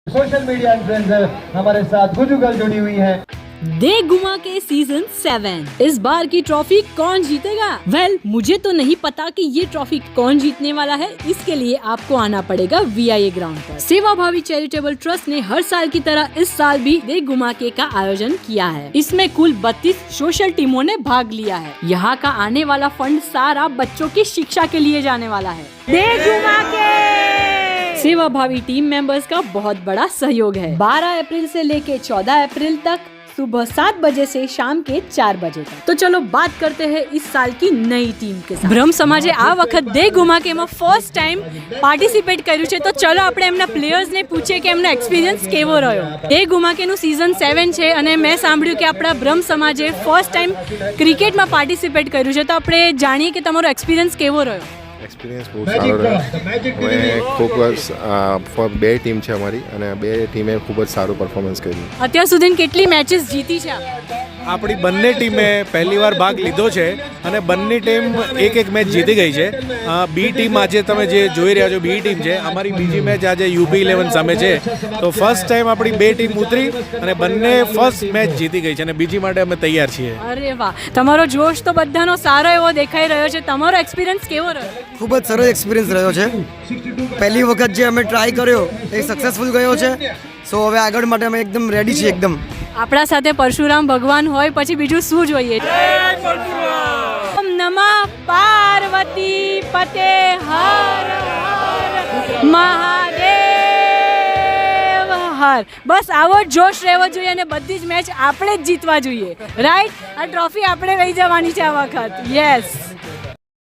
Social media influencer हमारे साथ गुजुगल जुड़ी हुई है। दे गुमा के सीजन 7 इस बार की ट्रॉफी कौन जीतेगा? वेल, मुझे तो नहीं पता कि ये ट्रॉफी कौन जीतने वाला है। इसके लिए आपको आना पड़ेगा VIA ग्राउंड पर। सेवाभावी चैरिटेबल ट्रस्ट ने हर साल की तरह इस साल भी दे गुमा के का आयोजन किया है। इसमें कुल 32 सोशल टीमों ने भाग लिया है। यहाँ का आने वाला फंड सारा बच्चों की शिक्षा के लिए जाने वाला है। दे गुमा के सेवाभावी टीम मेंबर्स का बहुत बड़ा सहयोग है। 12 अप्रैल से लेके 14 अप्रैल तक सुबह 7 बजे से शाम के 4 बजे तक। तो चलो बात करते हैं इस साल की नई टीम के साथ। બ્રહ્મ સમાજે આ વખત દે ગુમા કે માં ફર્સ્ટ ટાઈમ પાર્ટિસિપેટ કર્યું છે, તો ચલો આપણે એમના પ્લેયર્સ ને પૂછીએ કે એમનો એક્સપિરિયન્સ કેવો રહ્યો। દે ગુમા કેનું સીઝન 7 છે અને મેં સાંભળ્યું કે આપણા બ્રહ્મ સમાજે ફર્સ્ટ ટાઈમ ક્રિકેટમાં પાર્ટિસિપેટ કર્યું છે, તો આપણે જાણીએ કે તમારો એક્સપિરિયન્સ કેવો રહ્યો। એક્સપિરિયન્સ બહુ સારો રહ્યો। અમે ફોકસ બે ટીમ છે અમારી અને બે ટીમે ખૂબ જ સારું પરફોર્મન્સ કર્યું। અત્યાર સુધી કેટલી મેચીસ જીતી છે? આપણી બંને ટીમે પહેલીવાર ભાગ લીધો છે અને બંને ટીમ એક મેચ જીતી ગઈ છે। બી ટીમ આજે તમે જે જોઈ રહ્યા છો બી ટીમ છે, અમારી બીજી મેચ આજે UP11 સામે છે। તો ફર્સ્ટ ટાઈમ આપણી બે ટીમ ઉતરી અને બંને ફર્સ્ટ મેચ જીતી ગઈ છે અને બીજી માટે અમે તૈયાર છીએ। અરે વાહ, તમારો જોશ તો બધાનો સારો એવો દેખાઈ રહ્યો છે। તમારો એક્સપિરિયન્સ કેવો રહ્યો? ખૂબ જ સરસ એક્સપિરિયન્સ રહ્યો છે। પહેલી વખત જે અમે ટ્રાય કર્યો એ સક્સેસફુલ ગયો છે। સો હવે આગળ માટે અમે એકદમ રેડી છીએ એકદમ। આપણા સાથે પરશુરામ ભગવાન હોય પછી બીજું શું જોઈએ? ઓમ નમઃ પાર્વતી પતે હર હર મહાદેવ હર। બસ આવો જ જોશ રહેવો જોઈએ અને બધી જ મેચ આપણે જ જીતવા જોઈએ, રાઈટ? આ ટ્રોફી આપણે લઈ જવાની છે આ વખત। યસ।